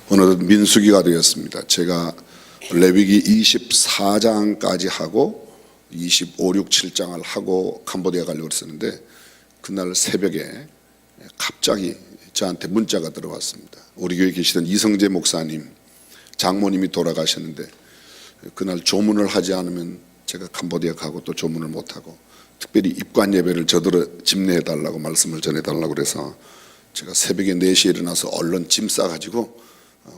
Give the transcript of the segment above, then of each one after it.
어느덧 민수기가 되었습니다. 제가 레위기 24장까지 하고 25, 6, 7장을 하고 캄보디아 가려고 했었는데 그날 새벽에 갑자기 저한테 문자가 들어왔습니다. 우리 교회에 계시던 이성재 목사님, 장모님이 돌아가셨는데 그날 조문을 하지 않으면 제가 캄보디아 가고 또 조문을 못하고 특별히 입관 예배를 저들어 집례해달라고 말씀을 전해달라고 그래서 제가 새벽에 4시에 일어나서 얼른 짐 싸가지고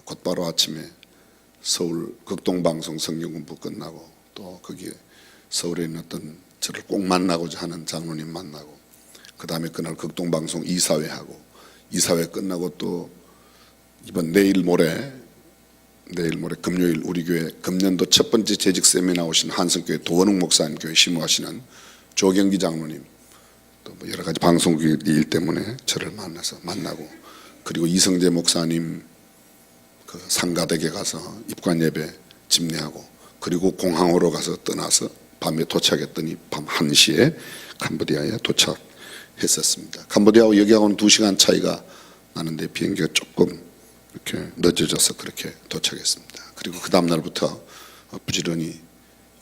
곧바로 아침에 서울 극동방송 성경공부 끝나고 또 거기에 서울에 있는 어떤 저를 꼭 만나고자 하는 장로님 만나고 그 다음에 그날 극동방송 이사회 하고 이사회 끝나고 또 이번 내일 모레 금요일 우리 교회 금년도 첫 번째 재직 세미나 오신 한성교회 도원웅 목사님 교회 심호하시는 조경기 장로님 또 뭐 여러 가지 방송국 일 때문에 저를 만나고 그리고 이성재 목사님 그 상가댁에 가서 입관 예배 집례하고 그리고 공항으로 가서 떠나서 밤에 도착했더니 밤 1시에 캄보디아에 도착했었습니다. 캄보디아하고 여기하고는 2시간 차이가 나는데 비행기가 조금 이렇게 늦어져서 그렇게 도착했습니다. 그리고 그 다음 날부터 부지런히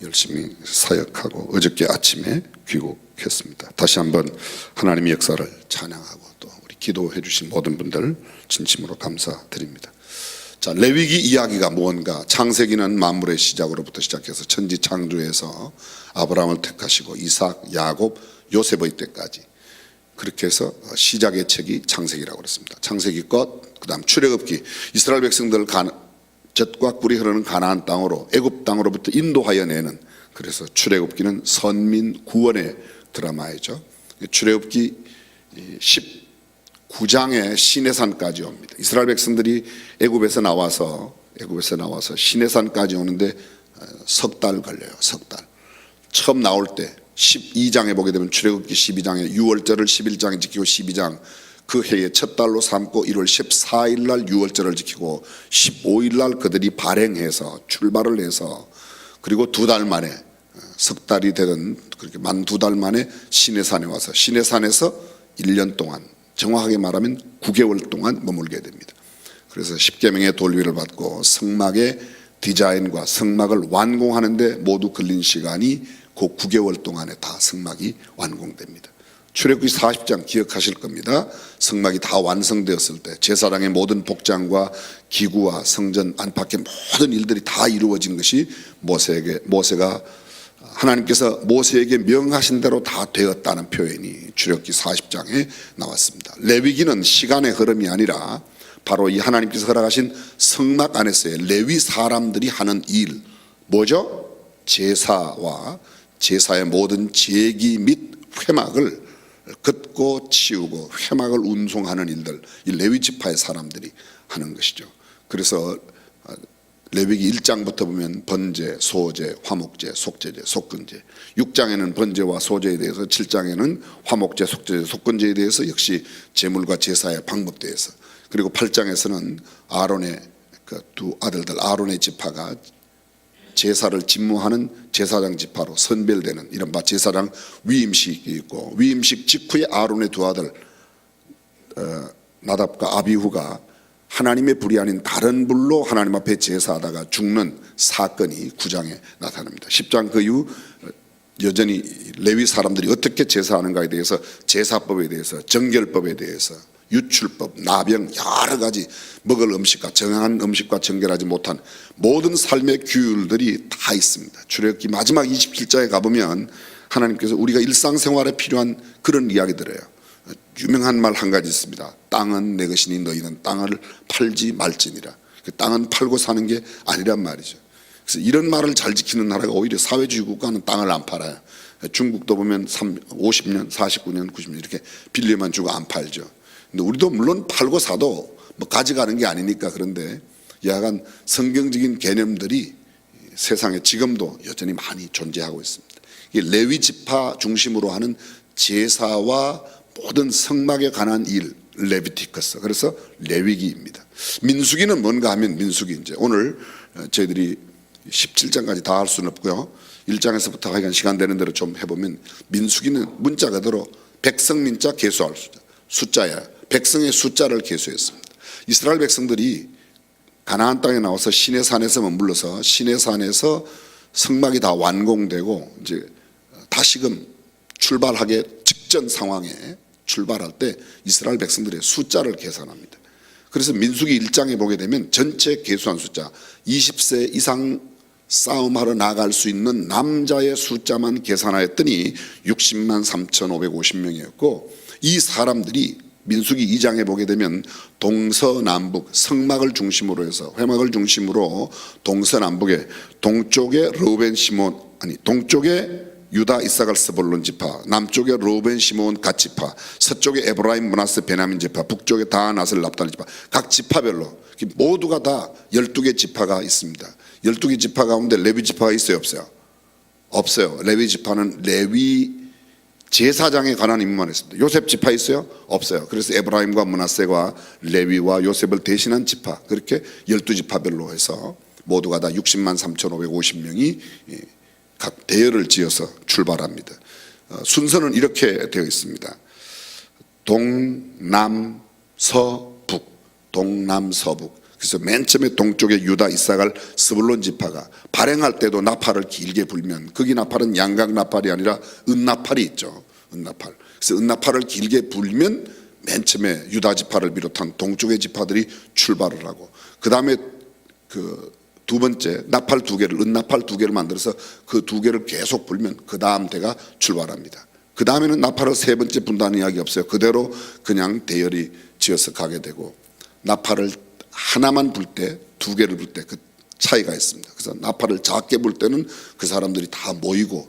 열심히 사역하고 어저께 아침에 귀국했습니다. 다시 한번 하나님의 역사를 찬양하고 또 우리 기도해 주신 모든 분들 진심으로 감사드립니다. 자, 레위기 이야기가 뭔가? 창세기는 만물의 시작으로부터 시작해서 천지 창조에서 아브라함을 택하시고 이삭, 야곱, 요셉의 때까지 그렇게 해서 시작의 책이 창세기라고 그랬습니다. 창세기 것, 그 다음 출애굽기, 이스라엘 백성들을 젖과 꿀이 흐르는 가나안 땅으로 애굽 땅으로부터 인도하여 내는, 그래서 출애굽기는 선민 구원의 드라마이죠. 출애굽기 19장에 시내산까지 옵니다. 이스라엘 백성들이 애굽에서 나와서 시내산까지 오는데 석 달 걸려요. 석 달. 처음 나올 때 12장에 보게 되면 출애굽기 12장에 6월절을 11장에 지키고 12장 그 해의 첫 달로 삼고 1월 14일 날 6월절을 지키고 15일 날 그들이 발행해서 출발을 해서 그리고 2달 만에 석 달이 되던 그렇게 만 2달 만에 시내산에 와서 시내산에서 1년 동안 정확하게 말하면 9개월 동안 머물게 됩니다. 그래서 십계명의 돌위를 받고 성막의 디자인과 성막을 완공하는데 모두 걸린 시간이 그 9개월 동안에 다 성막이 완공됩니다. 출애굽기 40장 기억하실 겁니다. 성막이 다 완성되었을 때 제사장의 모든 복장과 기구와 성전 안팎의 모든 일들이 다 이루어진 것이 모세가 하나님께서 모세에게 명하신 대로 다 되었다는 표현이 출애굽기 40장에 나왔습니다. 레위기는 시간의 흐름이 아니라 바로 이 하나님께서 허락하신 성막 안에서의 레위 사람들이 하는 일, 뭐죠? 제사와 제사의 모든 제기 및 회막을 긋고 치우고 회막을 운송하는 일들, 이 레위 지파의 사람들이 하는 것이죠. 그래서 레위기 1장부터 보면 번제, 소제, 화목제, 속제제, 속건제, 6장에는 번제와 소제에 대해서, 7장에는 화목제, 속제제, 속건제에 대해서 역시 제물과 제사의 방법에 대해서, 그리고 8장에서는 아론의 그 두 아들들 아론의 지파가 제사를 집무하는 제사장 지파로 선별되는 이른바 제사장 위임식이 있고, 위임식 직후에 아론의 두 아들 나답과 아비후가 하나님의 불이 아닌 다른 불로 하나님 앞에 제사하다가 죽는 사건이 9장에 나타납니다. 10장 그 이후 여전히 레위 사람들이 어떻게 제사하는가에 대해서, 제사법에 대해서, 정결법에 대해서, 유출법, 나병, 여러 가지 먹을 음식과 정한 음식과 정결하지 못한 모든 삶의 규율들이 다 있습니다. 출애굽기 마지막 27장에 가보면 하나님께서 우리가 일상생활에 필요한 그런 이야기들이에요. 유명한 말 한 가지 있습니다. 땅은 내 것이니 너희는 땅을 팔지 말지니라. 그 땅은 팔고 사는 게 아니란 말이죠. 그래서 이런 말을 잘 지키는 나라가 오히려 사회주의 국가는 땅을 안 팔아요. 중국도 보면 50년, 49년, 90년 이렇게 빌려만 주고 안 팔죠. 근데 우리도 물론 팔고 사도 뭐 가져가는 게 아니니까. 그런데 약간 성경적인 개념들이 세상에 지금도 여전히 많이 존재하고 있습니다. 이게 레위 지파 중심으로 하는 제사와 모든 성막에 관한 일, 레비티커스, 그래서 레위기입니다. 민수기는 뭔가 하면 민수기, 이제 오늘 저희들이 17장까지 다 할 수는 없고요, 1장에서부터 하여간 시간 되는 대로 좀 해보면, 민수기는 문자 그대로 백성민자 계수할 숫자야. 백성의 숫자를 계수했습니다. 이스라엘 백성들이 가나안 땅에 나와서 시내산에서 머물러서 시내산에서 성막이 다 완공되고 이제 다시금 출발하기 직전 상황에 출발할 때 이스라엘 백성들의 숫자를 계산합니다. 그래서 민수기 1장에 보게 되면 전체 계수한 숫자 20세 이상 싸움하러 나갈 수 있는 남자의 숫자만 계산하였더니 60만 3,550명이었고 이 사람들이 민수기 2장에 보게 되면 동서남북 성막을 중심으로 해서 회막을 중심으로 동서남북에 동쪽에 르우벤 시몬 동쪽에 유다 이사갈 스불론 지파, 남쪽에 르우벤 시몬 갓 지파, 서쪽에 에브라임 므낫세 베냐민 지파, 북쪽에 다한 아셀 납달리 지파, 각 지파별로 모두가 다 12개 지파가 있습니다. 12개 지파 가운데 레위 지파가 있어요, 없어요? 없어요. 레위 지파는 레위 제사장에 관한 임무만 했습니다. 요셉 지파 있어요? 없어요. 그래서 에브라임과 므낫세와 레위와 요셉을 대신한 지파, 그렇게 12지파별로 해서 모두가 다 60만 3,550명이 각 대열을 지어서 출발합니다. 순서는 이렇게 되어 있습니다. 동남서북, 동남서북. 그래서 맨 처음에 동쪽에 유다 이사갈 스불론 지파가 발행할 때도 나팔을 길게 불면, 거기 나팔은 양각 나팔이 아니라 은나팔이 있죠. 은나팔. 그래서 은나팔을 길게 불면 맨 처음에 유다 지파를 비롯한 동쪽의 지파들이 출발을 하고, 그 다음에 두 번째 나팔 2개를 은나팔 2개를 만들어서 그 2개를 계속 불면 그 다음 대가 출발합니다. 그 다음에는 나팔을 3번째 분다는 이야기 없어요. 그대로 그냥 대열이 지어서 가게 되고, 나팔을 하나만 불 때 2개를 불 때 그 차이가 있습니다. 그래서 나팔을 작게 불 때는 그 사람들이 다 모이고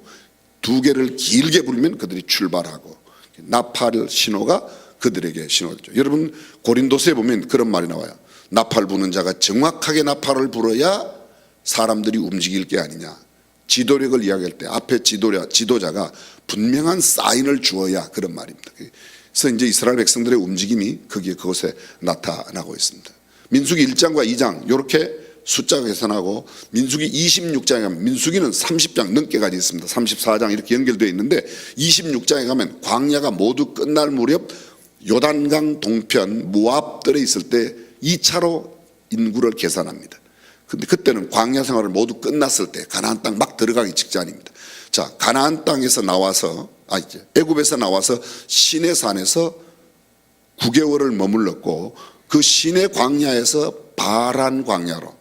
2개를 길게 불면 그들이 출발하고, 나팔 신호가 그들에게 신호죠. 여러분 고린도서에 보면 그런 말이 나와요. 나팔 부는 자가 정확하게 나팔을 불어야 사람들이 움직일 게 아니냐. 지도력을 이야기할 때 앞에 지도자가 분명한 사인을 주어야 그런 말입니다. 그래서 이제 이스라엘 백성들의 움직임이 그곳에 나타나고 있습니다. 민수기 1장과 2장 이렇게 숫자가 계산하고, 민수기 26장에 가면, 민수기는 30장 넘게 가지 있습니다. 34장 이렇게 연결되어 있는데 26장에 가면 광야가 모두 끝날 무렵 요단강 동편 모압들에 있을 때 2차로 인구를 계산합니다. 근데 그때는 광야 생활을 모두 끝났을 때 가나안 땅 막 들어가기 직전입니다. 자, 가나안 땅에서 나와서 애굽에서 나와서 시내산에서 9개월을 머물렀고, 그 시내 광야에서 바란 광야로,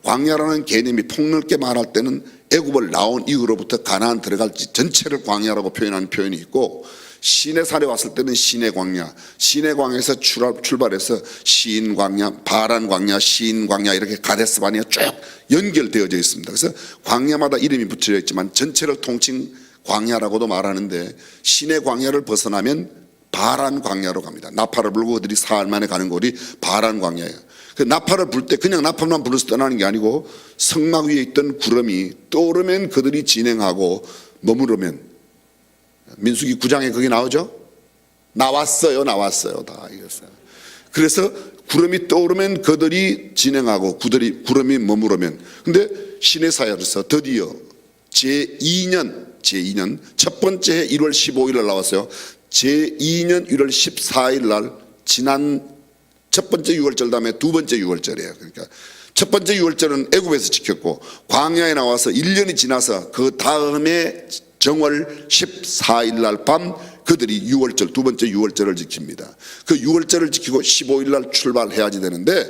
광야라는 개념이 폭넓게 말할 때는 애굽을 나온 이후로부터 가나안 들어갈지 전체를 광야라고 표현하는 표현이 있고, 시내산에 왔을 때는 시내광야, 시내광야에서 출발해서 시인광야, 바란광야, 시인광야 이렇게 가데스바니아 쭉 연결되어져 있습니다. 그래서 광야마다 이름이 붙여져 있지만 전체를 통칭 광야라고도 말하는데, 시내광야를 벗어나면 바란광야로 갑니다. 나팔을 불고 그들이 사흘 만에 가는 곳이 바란광야예요. 그 나팔을 불 때 그냥 나팔만 불러서 떠나는 게 아니고, 성막 위에 있던 구름이 떠오르면 그들이 진행하고, 머무르면, 민수기 9장에 거기 나오죠? 나왔어요 다 이겼어요. 그래서 구름이 떠오르면 그들이 진행하고 구름이 머무르면. 근데 시내사야에서 드디어 제2년 첫 번째 해 1월 15일 날 나왔어요. 제2년 1월 14일 날 지난 첫 번째 6월절 다음에 두 번째 6월절이에요. 그러니까 첫 번째 6월절은 애굽에서 지켰고, 광야에 나와서 1년이 지나서 그 다음에 정월 14일 날 밤 그들이 6월절, 두 번째 6월절을 지킵니다. 그 6월절을 지키고 15일 날 출발해야지 되는데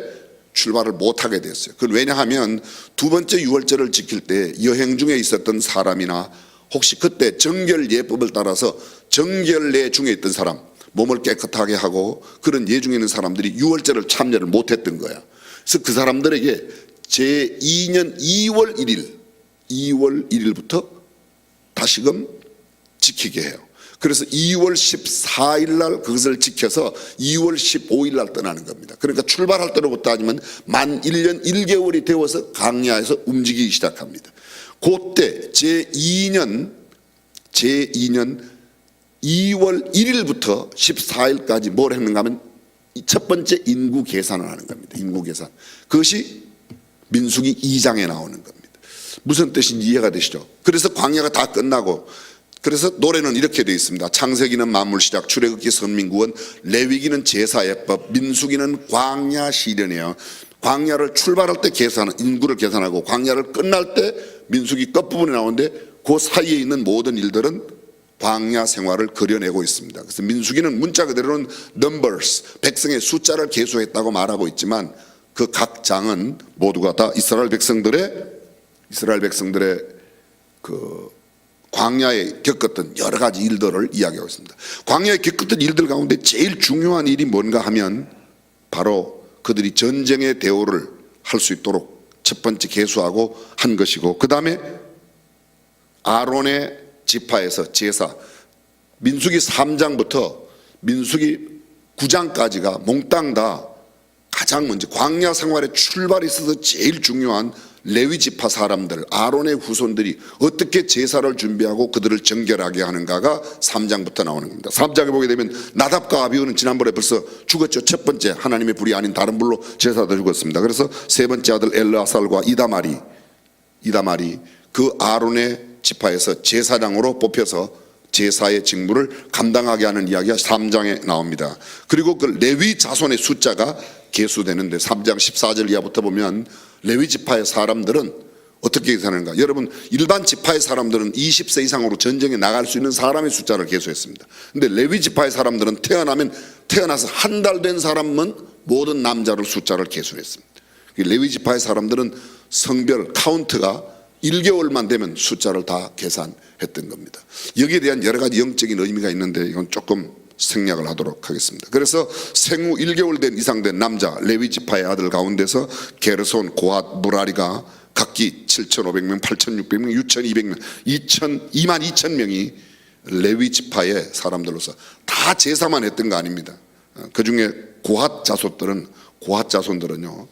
출발을 못하게 됐어요. 그건 왜냐하면 두 번째 6월절을 지킬 때 여행 중에 있었던 사람이나 혹시 그때 정결 예법을 따라서 정결례 중에 있던 사람, 몸을 깨끗하게 하고 그런 예중에 있는 사람들이 6월절을 참여를 못했던 거야. 그래서 그 사람들에게 제2년 2월 1일부터 다시금 지키게 해요. 그래서 2월 14일 날 그것을 지켜서 2월 15일 날 떠나는 겁니다. 그러니까 출발할 때로부터 하지만 만 1년 1개월이 되어서 광야에서 움직이기 시작합니다. 그때 제2년 2월 1일부터 14일까지 뭘 했는가 하면 첫 번째 인구 계산을 하는 겁니다. 인구 계산. 그것이 민수기 2장에 나오는 겁니다. 무슨 뜻인지 이해가 되시죠? 그래서 광야가 다 끝나고, 그래서 노래는 이렇게 되어 있습니다. 창세기는 만물 시작, 출애굽기 선민구원, 레위기는 제사예법, 민수기는 광야 시련이에요. 광야를 출발할 때 인구를 계산하고 광야를 끝날 때 민수기 끝부분에 나오는데 그 사이에 있는 모든 일들은 광야 생활을 그려내고 있습니다. 그래서 민수기는 문자 그대로는 numbers, 백성의 숫자를 계수했다고 말하고 있지만 그 각 장은 모두가 다 이스라엘 백성들의 그 광야에 겪었던 여러 가지 일들을 이야기하고 있습니다. 광야에 겪었던 일들 가운데 제일 중요한 일이 뭔가 하면 바로 그들이 전쟁의 대우를 할 수 있도록 첫 번째 계수하고 한 것이고, 그 다음에 아론의 지파에서 제사, 민수기 3장부터 민수기 9장까지가 몽땅 다 가장 먼저 광야 생활의 출발에 있어서 제일 중요한 레위 지파 사람들, 아론의 후손들이 어떻게 제사를 준비하고 그들을 정결하게 하는가가 3장부터 나오는 겁니다. 3장에 보게 되면 나답과 아비후는 지난번에 벌써 죽었죠. 첫 번째 하나님의 불이 아닌 다른 불로 제사도 죽었습니다. 그래서 세 번째 아들 엘르아살과 이다말이 그 아론의 지파에서 제사장으로 뽑혀서 제사의 직무를 감당하게 하는 이야기가 3장에 나옵니다. 그리고 그 레위 자손의 숫자가 계수되는데 3장 14절 이하부터 보면 레위 지파의 사람들은 어떻게 계산하는가? 여러분, 일반 지파의 사람들은 20세 이상으로 전쟁에 나갈 수 있는 사람의 숫자를 계수했습니다. 근데 레위 지파의 사람들은 태어나서 한 달 된 사람은 모든 남자를 숫자를 계수했습니다. 레위 지파의 사람들은 성별 카운트가 1개월만 되면 숫자를 다 계산했던 겁니다. 여기에 대한 여러 가지 영적인 의미가 있는데 이건 조금 생략을 하도록 하겠습니다. 그래서 생후 1개월 된 이상 된 남자 레위 지파의 아들 가운데서 게르손, 고핫, 무라리가 각기 7,500명, 8,600명, 6,200명, 22,000명이 레위 지파의 사람들로서 다 제사만 했던 거 아닙니다. 그 중에 고핫 자손들은요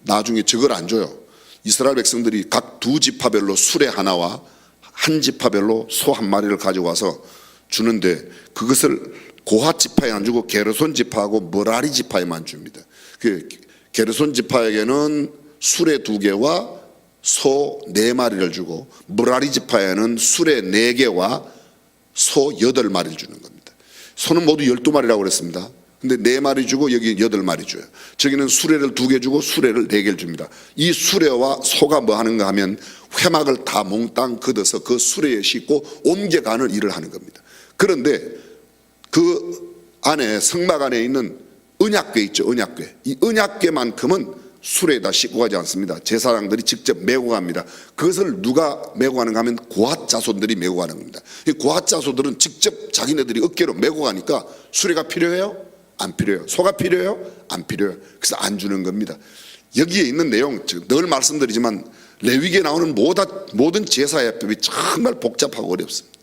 나중에 저걸 안 줘요. 이스라엘 백성들이 각 두 지파별로 수레 하나와 한 지파별로 소 한 마리를 가져와서 주는데 그것을 고핫 지파에 안 주고 게르손 지파하고 머라리 지파에만 줍니다. 그 게르손 지파에게는 수레 2개와 소 4마리를 주고 머라리 지파에는 수레 4개와 소 8마리를 주는 겁니다. 소는 모두 12마리라고 그랬습니다. 근데 4마리 주고 여기 8마리 줘요. 저기는 수레를 2개 주고 수레를 4개를 줍니다. 이 수레와 소가 뭐 하는가 하면 회막을 다 몽땅 걷어서 그 수레에 싣고 옮겨가는 일을 하는 겁니다. 그런데 그 안에 성막 안에 있는 언약궤 있죠. 언약궤. 이 언약궤만큼은 수레에다 싣고 가지 않습니다. 제사장들이 직접 메고 갑니다. 그것을 누가 메고 가는가 하면 고핫 자손들이 메고 가는 겁니다. 이 고핫 자손들은 직접 자기네들이 어깨로 메고 가니까 수레가 필요해요? 안 필요해요. 소가 필요해요? 안 필요해요. 그래서 안 주는 겁니다. 여기에 있는 내용 늘 말씀드리지만 레위기에 나오는 모든 제사예법이 정말 복잡하고 어렵습니다.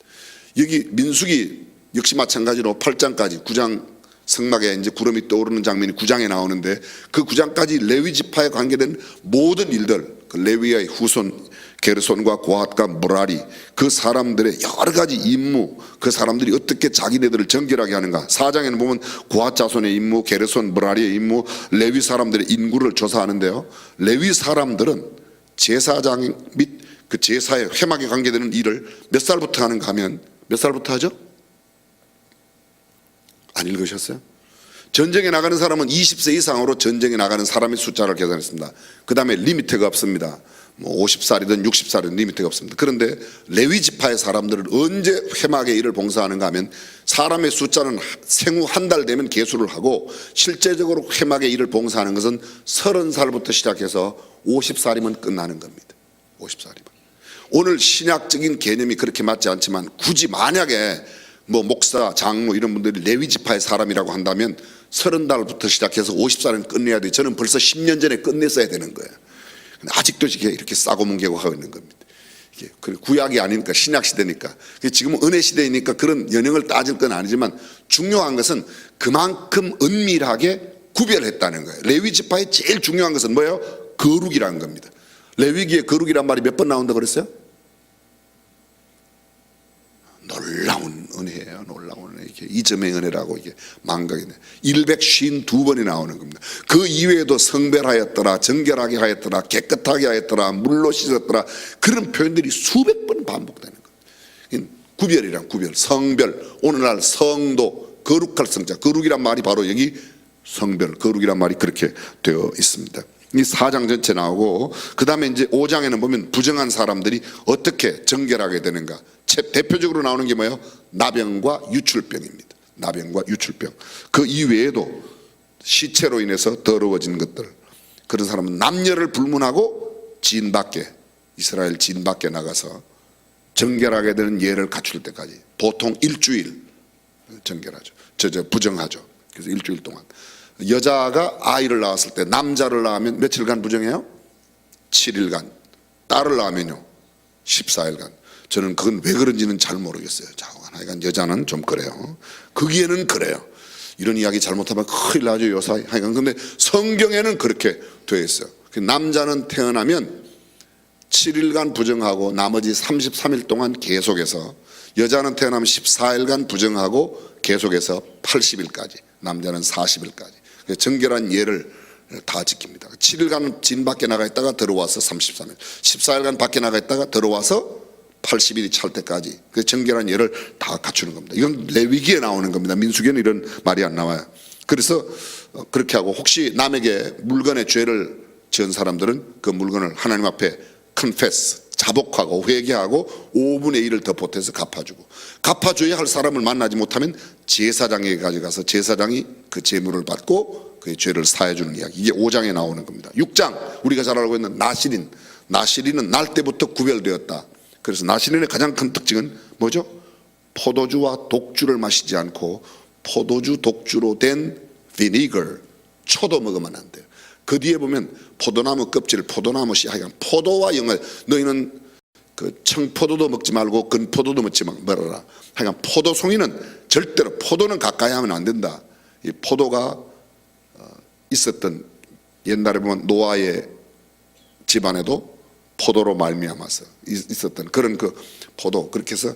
여기 민수기 역시 마찬가지로 8장까지 9장 성막에 이제 구름이 떠오르는 장면이 9장에 나오는데 그 9장까지 레위 지파에 관계된 모든 일들, 그 레위의 후손 게르손과 고핫과 무라리 그 사람들의 여러 가지 임무, 그 사람들이 어떻게 자기네들을 정결하게 하는가. 4장에는 보면 고핫 자손의 임무, 게르손 무라리의 임무, 레위 사람들의 인구를 조사하는데요. 레위 사람들은 제사장 및 그 제사의 회막에 관계되는 일을 몇 살부터 하는가 하면 몇 살부터 하죠? 안 읽으셨어요? 전쟁에 나가는 사람은 20세 이상으로 전쟁에 나가는 사람의 숫자를 계산했습니다. 그 다음에 리미트가 없습니다. 뭐 50살이든 60살이든 리미트가 없습니다. 그런데 레위 지파의 사람들은 언제 회막의 일을 봉사하는가 하면 사람의 숫자는 생후 한 달 되면 계수를 하고 실제적으로 회막의 일을 봉사하는 것은 30살부터 시작해서 50살이면 끝나는 겁니다. 50살이면. 오늘 신약적인 개념이 그렇게 맞지 않지만 굳이 만약에 뭐 목사, 장로 이런 분들이 레위 지파의 사람이라고 한다면 30살부터 시작해서 50살은 끝내야 돼. 저는 벌써 10년 전에 끝냈어야 되는 거예요. 근데 아직도 이렇게 싸고 뭉개고 하고 있는 겁니다. 이게 구약이 아니니까 신약 시대니까. 지금은 은혜 시대이니까 그런 연령을 따질 건 아니지만 중요한 것은 그만큼 은밀하게 구별했다는 거예요. 레위 지파의 제일 중요한 것은 뭐예요? 거룩이라는 겁니다. 레위기에 거룩이란 말이 몇 번 나온다고 그랬어요? 놀라운 은혜예요. 놀라운 은혜. 이게 이점의 은혜라고 이게 망각이네. 152번이 나오는 겁니다. 그 이외에도 성별하였더라, 정결하게 하였더라, 깨끗하게 하였더라, 물로 씻었더라, 그런 표현들이 수백 번 반복되는 겁니다. 구별이란 구별, 성별. 오늘날 성도, 거룩할 성자, 거룩이란 말이 바로 여기 성별, 거룩이란 말이 그렇게 되어 있습니다. 이 4장 전체 나오고 그 다음에 이제 5장에는 보면 부정한 사람들이 어떻게 정결하게 되는가. 대표적으로 나오는 게 뭐예요? 나병과 유출병입니다. 나병과 유출병. 그 이외에도 시체로 인해서 더러워진 것들, 그런 사람은 남녀를 불문하고 진 밖에, 이스라엘 진 밖에 나가서 정결하게 되는 예를 갖출 때까지 보통 일주일 정결하죠. 부정하죠. 그래서 일주일 동안. 여자가 아이를 낳았을 때 남자를 낳으면 며칠간 부정해요? 7일간. 딸을 낳으면요 14일간. 저는 그건 왜 그런지는 잘 모르겠어요. 하여간 여자는 좀 그래요. 거기에는 그래요. 이런 이야기 잘못하면 큰일 나죠, 요사이. 하여간 근데 성경에는 그렇게 되어 있어요. 남자는 태어나면 7일간 부정하고 나머지 33일 동안 계속해서, 여자는 태어나면 14일간 부정하고 계속해서 80일까지, 남자는 40일까지 정결한 예를 다 지킵니다. 7일간 진 밖에 나가 있다가 들어와서 33일, 14일간 밖에 나가 있다가 들어와서 80일이 찰 때까지 그 정결한 예를 다 갖추는 겁니다. 이건 레위기에 나오는 겁니다. 민수기에는 이런 말이 안 나와요. 그래서 그렇게 하고, 혹시 남에게 물건에 죄를 지은 사람들은 그 물건을 하나님 앞에 confess, 자복하고 회개하고 5분의 1을 더 보태서 갚아주고, 갚아줘야 할 사람을 만나지 못하면 제사장에게 가져가서 제사장이 그 제물을 받고 그의 죄를 사해주는 이야기. 이게 5장에 나오는 겁니다. 6장, 우리가 잘 알고 있는 나시린. 나시린은 날 때부터 구별되었다. 그래서 나시린의 가장 큰 특징은 뭐죠? 포도주와 독주를 마시지 않고 포도주 독주로 된 vinegar, 초도 먹으면 안 돼요. 그 뒤에 보면 포도나무 껍질, 포도나무 씨, 하여간 포도와 연관. 너희는 그 청포도도 먹지 말고 건포도도 먹지 말아라. 하여간 포도송이는 절대로, 포도는 가까이 하면 안 된다. 이 포도가 있었던, 옛날에 보면 노아의 집안에도 포도로 말미암아서 있었던 그런 그 포도, 그렇게 해서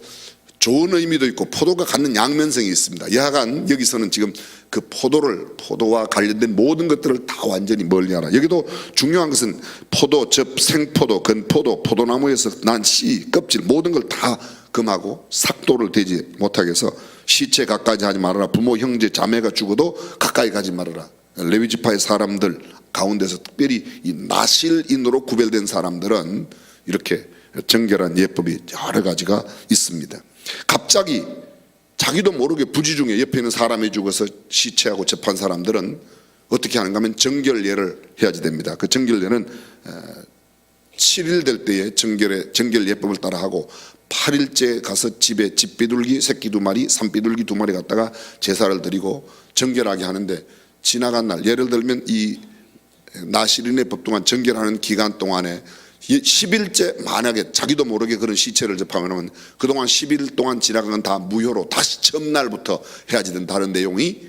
좋은 의미도 있고 포도가 갖는 양면성이 있습니다. 여하간 여기서는 지금 그 포도와 관련된 모든 것들을 다 완전히 멀리하라. 여기도 중요한 것은 포도, 즙, 생포도, 건포도, 포도나무에서 난 씨, 껍질 모든 걸 다 금하고 삭도를 대지 못하게 해서 시체 가까이 하지 말아라. 부모, 형제, 자매가 죽어도 가까이 가지 말아라. 레위지파의 사람들 가운데서 특별히 이 나실인으로 구별된 사람들은 이렇게 정결한 예법이 여러 가지가 있습니다. 갑자기 자기도 모르게 부지 중에 옆에 있는 사람이 죽어서 시체하고 접한 사람들은 어떻게 하는가 하면 정결예를 해야지 됩니다. 그 정결예는 7일 될 때에 정결 예법을 따라하고 8일째 가서 집에 집비둘기 새끼 2마리, 산비둘기 2마리 갖다가 제사를 드리고 정결하게 하는데, 지나간 날, 예를 들면 이 나시린의 법 동안 정결하는 기간 동안에 10일째 만약에 자기도 모르게 그런 시체를 접하면 그동안 10일 동안 지나간 건 다 무효로 다시 처음 날부터 해야지 된다는 내용이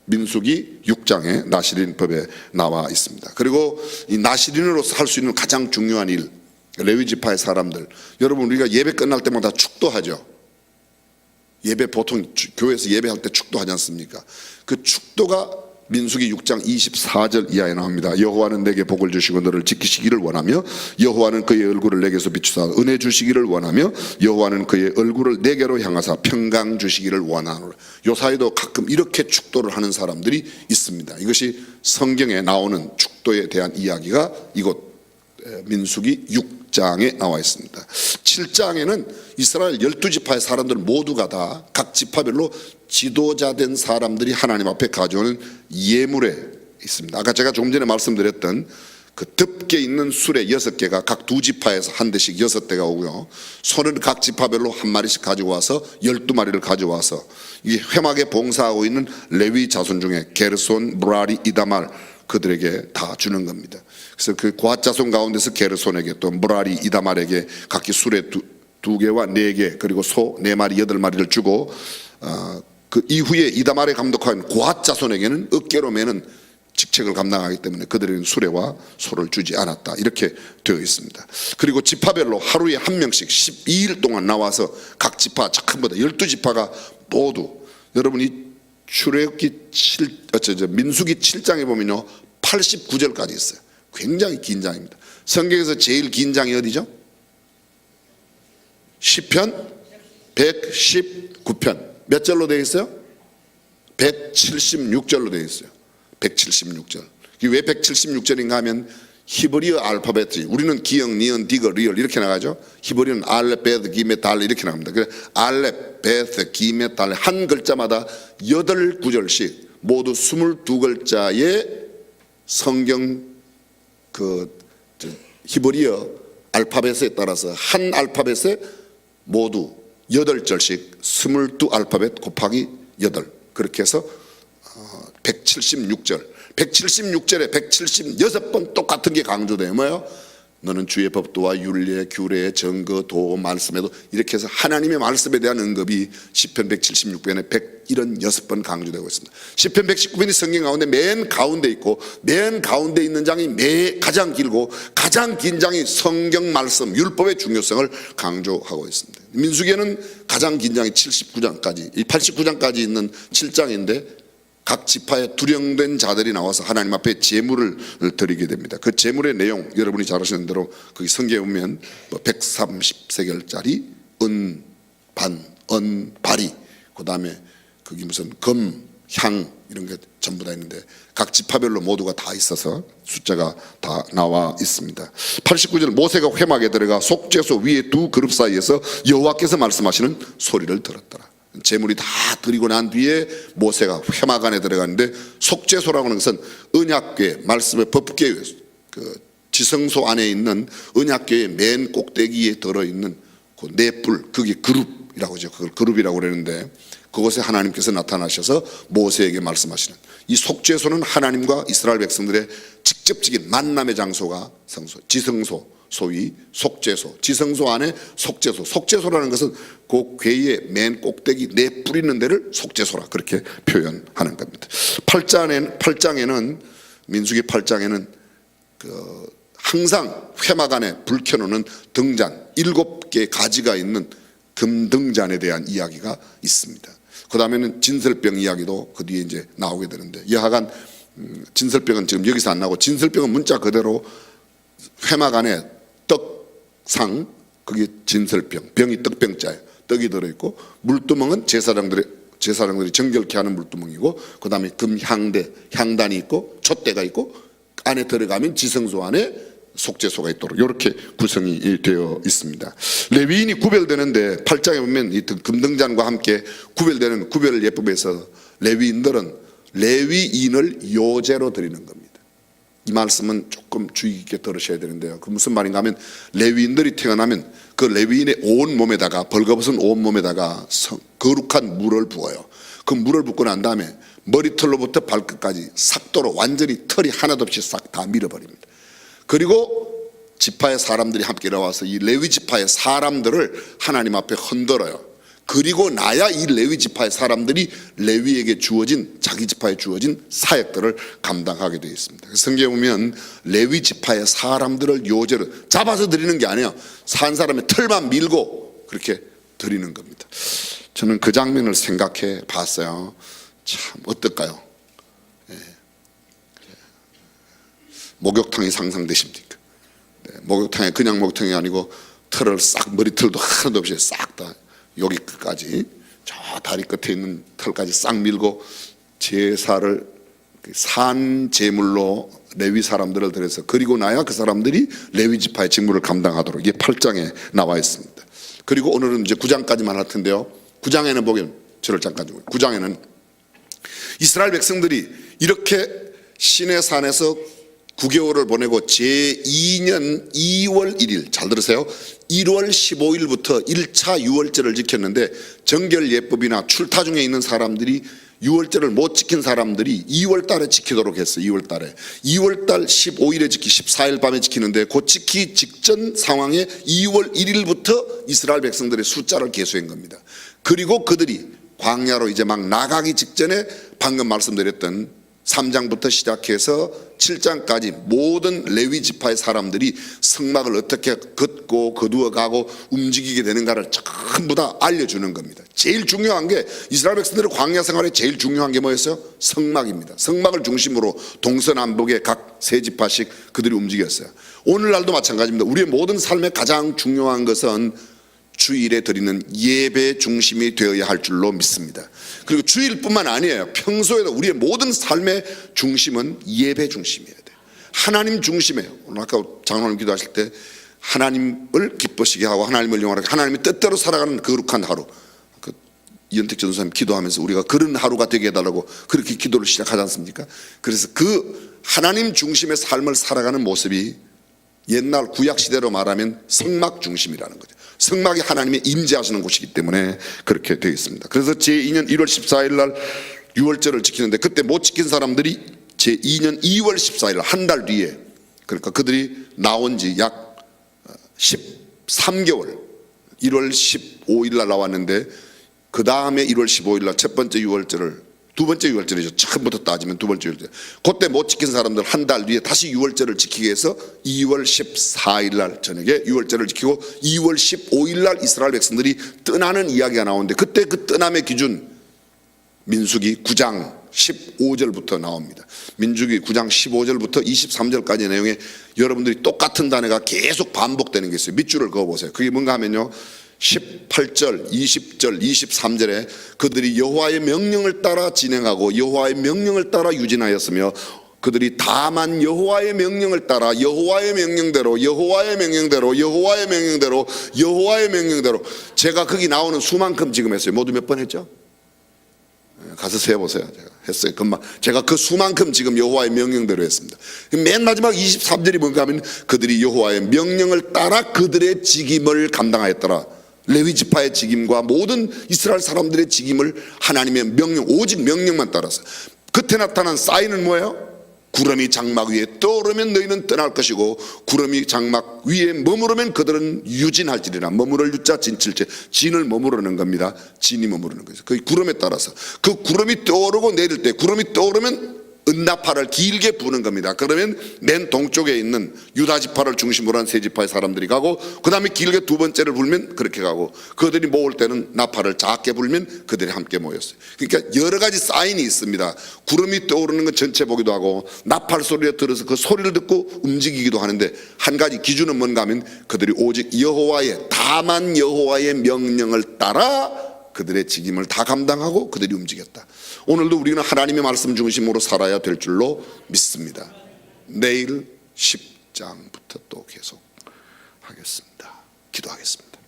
민수기 6장의 나시린 법에 나와 있습니다. 그리고 이 나시린으로서 할 수 있는 가장 중요한 일, 레위지파의 사람들, 여러분 우리가 예배 끝날 때마다 축도하죠. 예배 보통 교회에서 예배할 때 축도하지 않습니까? 그 축도가 민수기 6장 24절 이하에 나옵니다. 여호와는 내게 복을 주시고 너를 지키시기를 원하며 여호와는 그의 얼굴을 내게서 비추사 은혜 주시기를 원하며 여호와는 그의 얼굴을 내게로 향하사 평강 주시기를 원하노라. 요 사이도 가끔 이렇게 축도를 하는 사람들이 있습니다. 이것이 성경에 나오는 축도에 대한 이야기가 이곳 민수기 6장에 나와 있습니다. 7장에는 이스라엘 12지파의 사람들 모두가 다 각 지파별로 지도자된 사람들이 하나님 앞에 가져오는 예물에 있습니다. 아까 제가 조금 전에 말씀드렸던 그 덮개 있는 수레 6개가 각 2지파에서 한 대씩 6대가 오고요, 소는 각 지파별로 한 마리씩 가지고 와서 12마리를 가져와서 이 회막에 봉사하고 있는 레위 자손 중에 게르손, 무라리, 이다말 그들에게 다 주는 겁니다. 그래서 그 고핫 자손 가운데서 게르손에게, 또 무라리, 이다말에게 각기 수레 2개와 4개, 그리고 소 4마리, 8마리를 주고, 그 이후에 이다말에 감독한 고핫 자손에게는 어깨로 매는 직책을 감당하기 때문에 그들에게는 수레와 소를 주지 않았다. 이렇게 되어 있습니다. 그리고 지파별로 하루에 한 명씩 12일 동안 나와서 각 지파 전부 다 12지파가 모두, 여러분이 출애굽기 민수기 7장에 보면요 89절까지 있어요. 굉장히 긴 장입니다. 성경에서 제일 긴 장이 어디죠? 시편 119편. 몇 절로 되어 있어요? 176절로 되어 있어요. 176절. 왜 176절인가 하면 히브리어 알파벳이, 우리는 기역, 니은, 디귿, 리얼 이렇게 나가죠. 히브리어는 알렙, 베드, 기메, 달 이렇게 나갑니다. 그래서 알렙, 베드, 기메, 달 한 글자마다 8구절씩 모두 22글자의 성경 히브리어 알파벳에 따라서 한 알파벳에 모두 8절씩 22 알파벳 곱하기 8, 그렇게 해서 176절. 176절에 176번 똑같은 게 강조돼요. 뭐예요? 너는 주의 법도와 윤례, 규례, 증거, 도, 말씀에도, 이렇게 해서 하나님의 말씀에 대한 언급이 시편 176편에 176번 강조되고 있습니다. 시편 119편이 성경 가운데 맨 가운데 있고, 맨 가운데 있는 장이 가장 길고 가장 긴 장이 성경 말씀, 율법의 중요성을 강조하고 있습니다. 민수기에는 가장 긴 장이 79장까지, 이 89장까지 있는 7장인데 각 지파에 두령된 자들이 나와서 하나님 앞에 제물을 드리게 됩니다. 그 제물의 내용 여러분이 잘 아시는 대로 거기 성경에 보면 130세겔짜리 은반, 은바리, 그 다음에 거기 무슨 금, 향 이런 게 전부 다 있는데 각 지파별로 모두가 다 있어서 숫자가 다 나와 있습니다. 89절, 모세가 회막에 들어가 속죄소 위에 두 그룹 사이에서 여호와께서 말씀하시는 소리를 들었더라. 제물이 다 드리고 난 뒤에 모세가 회막 안에 들어가는데, 속죄소라고 하는 것은 언약궤, 말씀의 법궤, 지성소 안에 있는 언약궤의 맨 꼭대기에 들어있는 그 넷불, 그게 그룹이라고 하죠. 그걸 그룹이라고 그러는데, 그곳에 하나님께서 나타나셔서 모세에게 말씀하시는, 이 속죄소는 하나님과 이스라엘 백성들의 직접적인 만남의 장소가 지성소, 소위 속죄소, 지성소 안에 속죄소. 속죄소라는 것은 그 궤의 맨 꼭대기 네 뿔 있는 데를 속죄소라 그렇게 표현하는 겁니다. 8장에는 민수기 8장에는 항상 회막 안에 불 켜놓는 등잔, 7개 가지가 있는 금등잔에 대한 이야기가 있습니다. 그 다음에는 진설병 이야기도 그 뒤에 이제 나오게 되는데, 여하간 진설병은 지금 여기서 안 나오고, 진설병은 문자 그대로 회막 안에 떡상, 그게 진설병, 병이 떡병자예요. 떡이 들어있고, 물두멍은 제사장들이 정결케 하는 물두멍이고, 그 다음에 금향대, 향단이 있고, 촛대가 있고, 안에 들어가면 지성소 안에 속죄소가 있도록 이렇게 구성이 되어 있습니다. 레위인이 구별되는데 8장에 보면 이 금등잔과 함께 구별되는 구별 예법에서 레위인들은 레위인을 요제로 드리는 겁니다. 이 말씀은 조금 주의 깊게 들으셔야 되는데요. 그 무슨 말인가 하면, 레위인들이 태어나면 그 레위인의 온 몸에다가, 벌거벗은 온 몸에다가 거룩한 물을 부어요. 그 물을 붓고 난 다음에 머리털로부터 발끝까지 삭도로 완전히 털이 하나도 없이 싹 다 밀어버립니다. 그리고 지파의 사람들이 함께 나와서 이 레위 지파의 사람들을 하나님 앞에 흔들어요. 그리고 나야 이 레위 지파의 사람들이 레위에게 주어진, 자기 지파에 주어진 사역들을 감당하게 되어 있습니다. 성경에 보면 레위 지파의 사람들을 요제로 잡아서 드리는 게 아니에요. 산 사람의 털만 밀고 그렇게 드리는 겁니다. 저는 그 장면을 생각해 봤어요. 참 어떨까요? 목욕탕이 상상되십니까? 목욕탕이 그냥 목욕탕이 아니고 털을 싹, 머리털도 하나도 없이 싹 다 여기 끝까지, 저 다리 끝에 있는 털까지 싹 밀고 제사를 산 제물로 레위 사람들을 드려서, 그리고 나야 그 사람들이 레위 지파의 직무를 감당하도록, 이게 8장에 나와 있습니다. 그리고 오늘은 이제 9장까지만 할 텐데요. 9장에는 보면, 저를 잠깐 좀, 9장에는 이스라엘 백성들이 이렇게 시내산에서 9개월을 보내고 제2년 2월 1일, 잘 들으세요, 1월 15일부터 1차 유월절을 지켰는데, 정결예법이나 출타 중에 있는 사람들이 유월절을 못 지킨 사람들이 2월 달에 지키도록 했어요. 2월 달에 2월 달 15일에 지키 14일 밤에 지키는데, 그 지키기 직전 상황에 2월 1일부터 이스라엘 백성들의 숫자를 계수한 겁니다. 그리고 그들이 광야로 이제 막 나가기 직전에 방금 말씀드렸던 3장부터 시작해서 7장까지 모든 레위 지파의 사람들이 성막을 어떻게 걷고 거두어 가고 움직이게 되는가를 전부 다 알려주는 겁니다. 제일 중요한 게, 이스라엘 백성들의 광야 생활에 제일 중요한 게 뭐였어요? 성막입니다. 성막을 중심으로 동서남북의 각 세 지파씩 그들이 움직였어요. 오늘날도 마찬가지입니다. 우리의 모든 삶에 가장 중요한 것은 주일에 드리는 예배 중심이 되어야 할 줄로 믿습니다. 그리고 주일뿐만 아니에요. 평소에도 우리의 모든 삶의 중심은 예배 중심이어야 돼요. 하나님 중심이에요. 오늘 아까 장로님 기도하실 때 하나님을 기쁘시게 하고 하나님을 영화하게 하나님의 뜻대로 살아가는 거룩한 하루, 이현택 전도사님 기도하면서 우리가 그런 하루가 되게 해달라고 그렇게 기도를 시작하지 않습니까? 그래서 그 하나님 중심의 삶을 살아가는 모습이 옛날 구약시대로 말하면 성막 중심이라는 거죠. 성막이 하나님의 임재하시는 곳이기 때문에 그렇게 되어 있습니다. 그래서 제2년 1월 14일 날 유월절을 지키는데 그때 못 지킨 사람들이 제2년 2월 14일 한 달 뒤에, 그러니까 그들이 나온 지 약 13개월 1월 15일 날 나왔는데 그 다음에 1월 15일 날 첫 번째 유월절을, 두 번째 유월절이죠. 처음부터 따지면 두 번째 유월절. 그때 못 지킨 사람들 한 달 뒤에 다시 유월절을 지키기 위해서 2월 14일 날 저녁에 유월절을 지키고 2월 15일 날 이스라엘 백성들이 떠나는 이야기가 나오는데 그때 그 떠남의 기준 민수기 9장 15절부터 나옵니다. 민수기 9장 15절부터 23절까지 내용에 여러분들이 똑같은 단어가 계속 반복되는 게 있어요. 밑줄을 그어보세요. 그게 뭔가 하면요, 18절, 20절, 23절에 그들이 여호와의 명령을 따라 진행하고 여호와의 명령을 따라 유진하였으며 그들이 다만 여호와의 명령을 따라 여호와의 명령대로 여호와의 명령대로 여호와의 명령대로 여호와의 명령대로, 제가 거기 나오는 수만큼 지금 했어요. 모두 몇 번 했죠? 가서 세어보세요. 제가 했어요. 금방 제가 그 수만큼 지금 여호와의 명령대로 했습니다. 맨 마지막 23절이 뭔가 하면 그들이 여호와의 명령을 따라 그들의 직임을 감당하였더라. 레위 지파의 직임과 모든 이스라엘 사람들의 직임을 하나님의 명령, 오직 명령만 따라서. 그때 나타난 사인은 뭐예요? 구름이 장막 위에 떠오르면 너희는 떠날 것이고 구름이 장막 위에 머무르면 그들은 유진할지리라. 머무를 유자 진칠째, 진을 머무르는 겁니다. 진이 머무르는 거죠. 그 구름에 따라서 그 구름이 떠오르고 내릴 때, 구름이 떠오르면 은나파를 길게 부는 겁니다. 그러면 맨 동쪽에 있는 유다 지파를 중심으로 한 세 지파의 사람들이 가고, 그 다음에 길게 두 번째를 불면 그렇게 가고, 그들이 모을 때는 나파를 작게 불면 그들이 함께 모였어요. 그러니까 여러 가지 사인이 있습니다. 구름이 떠오르는 건 전체 보기도 하고 나팔 소리를 들어서 그 소리를 듣고 움직이기도 하는데, 한 가지 기준은 뭔가 하면 그들이 오직 여호와의, 다만 여호와의 명령을 따라 그들의 직임을 다 감당하고 그들이 움직였다. 오늘도 우리는 하나님의 말씀 중심으로 살아야 될 줄로 믿습니다. 내일 10장부터 또 계속 하겠습니다. 기도하겠습니다.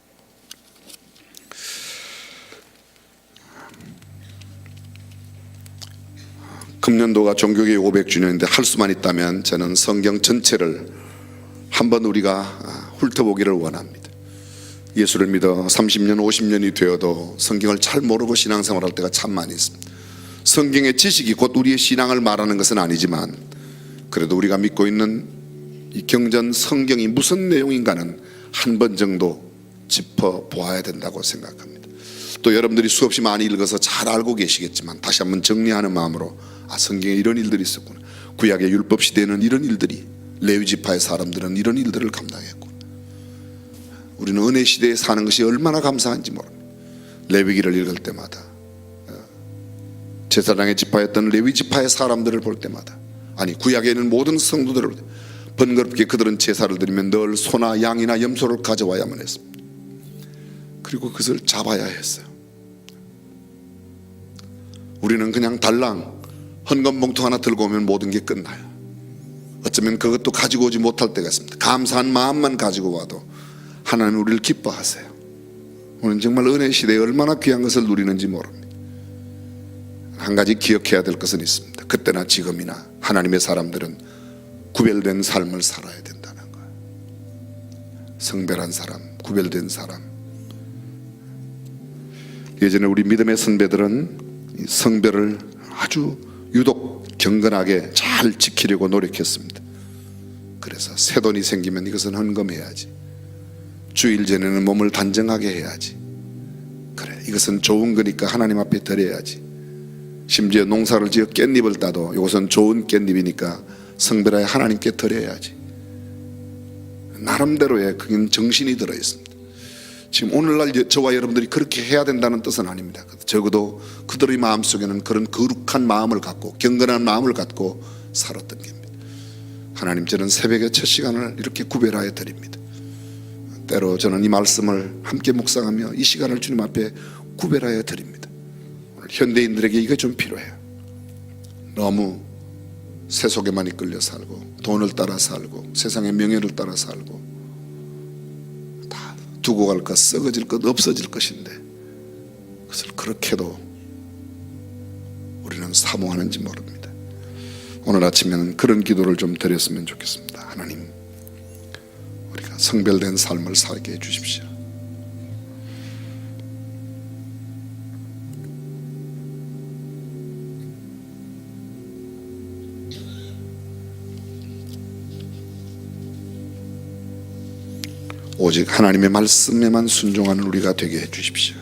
금년도가 종교개혁 500주년인데 할 수만 있다면 저는 성경 전체를 한번 우리가 훑어보기를 원합니다. 예수를 믿어 30년 50년이 되어도 성경을 잘 모르고 신앙생활할 때가 참 많이 있습니다. 성경의 지식이 곧 우리의 신앙을 말하는 것은 아니지만 그래도 우리가 믿고 있는 이 경전 성경이 무슨 내용인가는 한 번 정도 짚어보아야 된다고 생각합니다. 또 여러분들이 수없이 많이 읽어서 잘 알고 계시겠지만 다시 한번 정리하는 마음으로, 성경에 이런 일들이 있었구나, 구약의 율법 시대에는 이런 일들이, 레위 지파의 사람들은 이런 일들을 감당했고, 우리는 은혜 시대에 사는 것이 얼마나 감사한지 모릅니다. 레위기를 읽을 때마다, 제사장의 지파였던 레위 지파의 사람들을 볼 때마다, 아니 구약에 있는 모든 성도들을 볼 때 번거롭게 그들은 제사를 드리면 늘 소나 양이나 염소를 가져와야만 했습니다. 그리고 그것을 잡아야 했어요. 우리는 그냥 달랑 헌금 봉투 하나 들고 오면 모든 게 끝나요. 어쩌면 그것도 가지고 오지 못할 때가 있습니다. 감사한 마음만 가지고 와도 하나님 우리를 기뻐하세요. 오늘 정말 은혜 시대에 얼마나 귀한 것을 누리는지 모릅니다. 한 가지 기억해야 될 것은 있습니다. 그때나 지금이나 하나님의 사람들은 구별된 삶을 살아야 된다는 거예요. 성별한 사람, 구별된 사람. 예전에 우리 믿음의 선배들은 성별을 아주 유독 경건하게 잘 지키려고 노력했습니다. 그래서 새 돈이 생기면 이것은 헌금해야지, 주일 전에는 몸을 단정하게 해야지, 그래 이것은 좋은 거니까 하나님 앞에 드려야지, 심지어 농사를 지어 깻잎을 따도 이것은 좋은 깻잎이니까 성별하여 하나님께 드려야지. 나름대로의 그건 정신이 들어있습니다. 지금 오늘날 저와 여러분들이 그렇게 해야 된다는 뜻은 아닙니다. 적어도 그들의 마음속에는 그런 거룩한 마음을 갖고 경건한 마음을 갖고 살았던 겁니다. 하나님, 저는 새벽에 첫 시간을 이렇게 구별하여 드립니다. 때로 저는 이 말씀을 함께 묵상하며 이 시간을 주님 앞에 구별하여 드립니다. 오늘 현대인들에게 이게 좀 필요해요. 너무 세속에만 이끌려 살고 돈을 따라 살고 세상의 명예를 따라 살고 다 두고 갈 것, 썩어질 것, 없어질 것인데 그것을 그렇게도 우리는 사모하는지 모릅니다. 오늘 아침에는 그런 기도를 좀 드렸으면 좋겠습니다. 하나님, 우리가 성별된 삶을 살게 해주십시오. 오직 하나님의 말씀에만 순종하는 우리가 되게 해주십시오.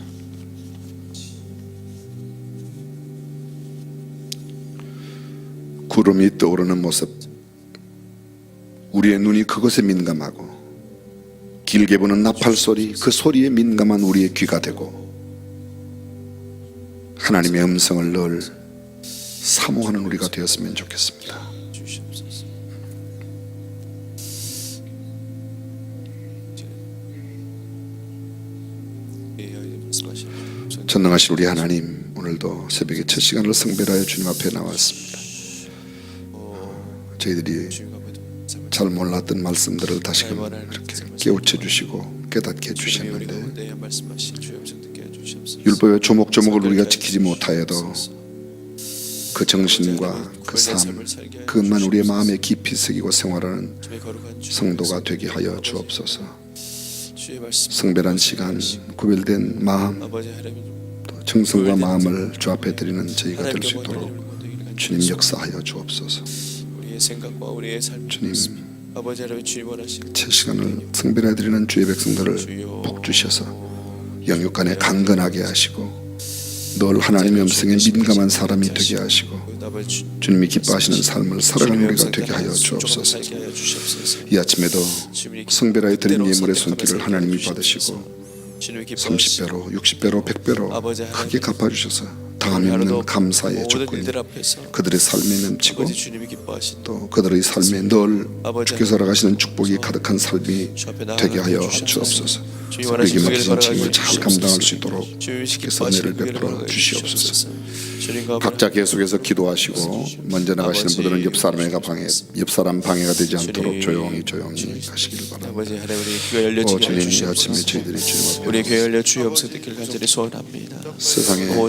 구름이 떠오르는 모습, 우리의 눈이 그것에 민감하고 길게 보는 나팔 소리, 그 소리에 민감한 우리의 귀가 되고 하나님의 음성을 늘 사모하는 우리가 되었으면 좋겠습니다. 전능하신 우리 하나님, 오늘도 새벽에 첫 시간을 성별하여 주님 앞에 나왔습니다. 저희들이 잘 몰랐던 말씀들을 다시금 이렇게 깨우쳐 주시고 깨닫게 해주셨는데 율법의 조목조목을 우리가 지키지 못하여도 그 정신과 그 삶, 그것만 우리의 마음에 깊이 새기고 생활하는 성도가 되게 하여 주옵소서. 성별한 시간, 구별된 마음, 또 정성과 마음을 주 앞에 드리는 저희가 될 수 있도록 주님 역사하여 주옵소서. 생각과 우리의 삶, 주님, 아버지 하나님 주님 원하시는 제 시간을 성별해 드리는 주의 백성들을 복 주셔서 영육간에 강건하게 하시고 늘 하나님의 음성에 민감한 사람이 되게 하시고 주님이 기뻐하시는 삶을 살아가는 우리가 되게 하여 주옵소서. 이 아침에도 성별하여 드린 예물의 손길을 하나님이 받으시고 30배로 60배로 100배로 크게 갚아주셔서 다함이 없는 감사의 조건이 그들의 삶에 넘치고 또 그들의 삶에 늘 주께서 살아가시는 축복이 가득한 삶이 되게 하여 주옵소서. 우리에게 맡기신 책임을 잘 감당할 수 있도록 주께서 은혜를 베풀어 주시옵소서. 각자 계속해서 기도하시고 먼저 나가시는 분들은 옆 사람 방해가 되지 않도록 조용히 하시길 바랍니다. 주님, 이 아침에 저희들이 주님 앞에 우리 교회 열려 주의 음성 듣기를 간절히 소원합니다. 세상에